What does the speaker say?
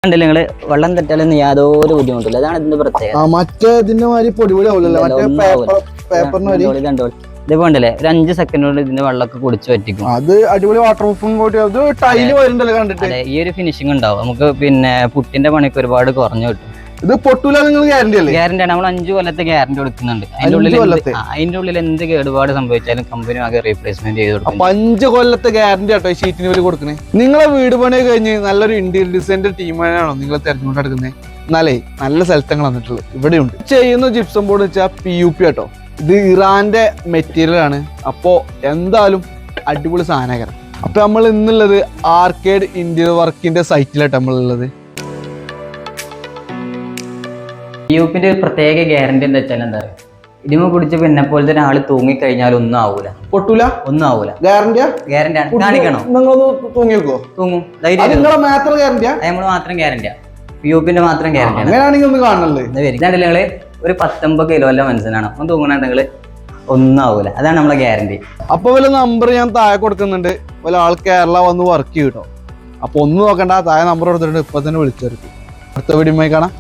കണ്ടില്ല നിങ്ങള് വെള്ളം തെറ്റാലൊന്നും യാതൊരു ബുദ്ധിമുട്ടില്ല. അതാണ് ഇതിന്റെ പ്രത്യേകത. മറ്റേതിന്റെ മാതിരി പൊടിപൊടി ആവില്ലല്ലോ, ഇത് വേണ്ടല്ലേ ഒരു 5 സെക്കൻഡ് കൊണ്ട് ഇതിന്റെ വെള്ളമൊക്കെ കുടിച്ച് പറ്റിക്കും. അത് അടിപൊളി വാട്ടർ പ്രൂഫും കൂടി അത് ടൈല് വരുന്നുണ്ടല്ലോ കണ്ടിട്ട്. ഈ ഒരു ഫിനിഷിംഗ് ഉണ്ടാവും നമുക്ക്. പിന്നെ പുട്ടിന്റെ പണിക്ക് ഒരുപാട് കുറഞ്ഞു കിട്ടും. ഇത് പൊട്ടൂല, നിങ്ങൾ ഗ്യാരണ്ടി അല്ലേ? ഗ്യാരണ്ടി ആണ്. നമ്മൾ 5 കൊല്ലത്തെ ഗ്യാരണ്ടി കൊടുക്കുന്നുണ്ട്. അതിന്റെ ഉള്ളിൽ എന്ത് കേടുപാട് സംഭവിച്ചാലും കമ്പനി ആകെ റീപ്ലേസ്മെന്റ് ചെയ്ത് കൊടുക്കും. 5 കൊല്ലത്തെ ഗ്യാരണ്ടി ആട്ടോ ഈ ഷീറ്റിന് വേണ്ടി കൊടുക്കണേ. നിങ്ങളെ വീട് പണി കഴിഞ്ഞ് നല്ലൊരു ഇന്റീരിയർ ഡിസൈൻ്റെ ടീമാണോ നിങ്ങൾ തെരഞ്ഞെടുക്കുന്നത്? എന്നാലേ നല്ല സ്ഥലത്തങ്ങൾ വന്നിട്ടുള്ളത് ഇവിടെയുണ്ട്. ചെയ്യുന്ന ജിപ്സം ബോർഡ് വെച്ചാൽ PUP ആട്ടോ. ഇത് ഇറാന്റെ മെറ്റീരിയൽ ആണ്. അപ്പോ എന്തായാലും അടിപൊളി സാധനകരം. അപ്പൊ നമ്മൾ ഇന്നുള്ളത് ആർക്കേഡ് ഇന്റീരിയർ വർക്കിന്റെ സൈറ്റിലാട്ടോ നമ്മളുള്ളത്. PUPന്റെ ഒരു പ്രത്യേക ഗ്യാരണ്ടി എന്താ വെച്ചാൽ എന്താ പറയുക, ഇടിമ കുടിച്ച് പിന്നെ പോലത്തെ ഒരാൾ തൂങ്ങിക്കഴിഞ്ഞാൽ ഒന്നും ആവൂല, പൊട്ടൂല, ഒന്നും ആവൂല. ഗ്യാരണ്ടിയാണ്. കാണിക്കണോ? തൂങ്ങിക്കോ, തൂങ്ങും. നമ്മൾ മാത്രം ഗ്യാരണ്ടിയാ. PUPന്റെ മാത്രം ഗ്യാരണ്ടി. അങ്ങനെയാണെങ്കിൽ ഒന്ന് കാണണല്ലേ. നിങ്ങള് ഒരു 19 കിലോ അല്ല മനസ്സിലാണ് ഒന്ന് തൂങ്ങണമെങ്കിൽ ഒന്നും ആവൂല. അതാണ് നമ്മളെ ഗ്യാരണ്ടി. അപ്പൊ വല്ല നമ്പർ ഞാൻ താഴെ കൊടുക്കുന്നുണ്ട്. വല്ല ആൾ കേരള വന്ന് വർക്ക് ചെയ്യട്ടോ. അപ്പൊ ഒന്നും നോക്കണ്ട, താഴെ നമ്പർ കൊടുത്തിട്ടുണ്ട്. ഇപ്പൊ തന്നെ വിളിച്ചെടുക്കും. അടുത്ത വീഡിയോ കാണാം.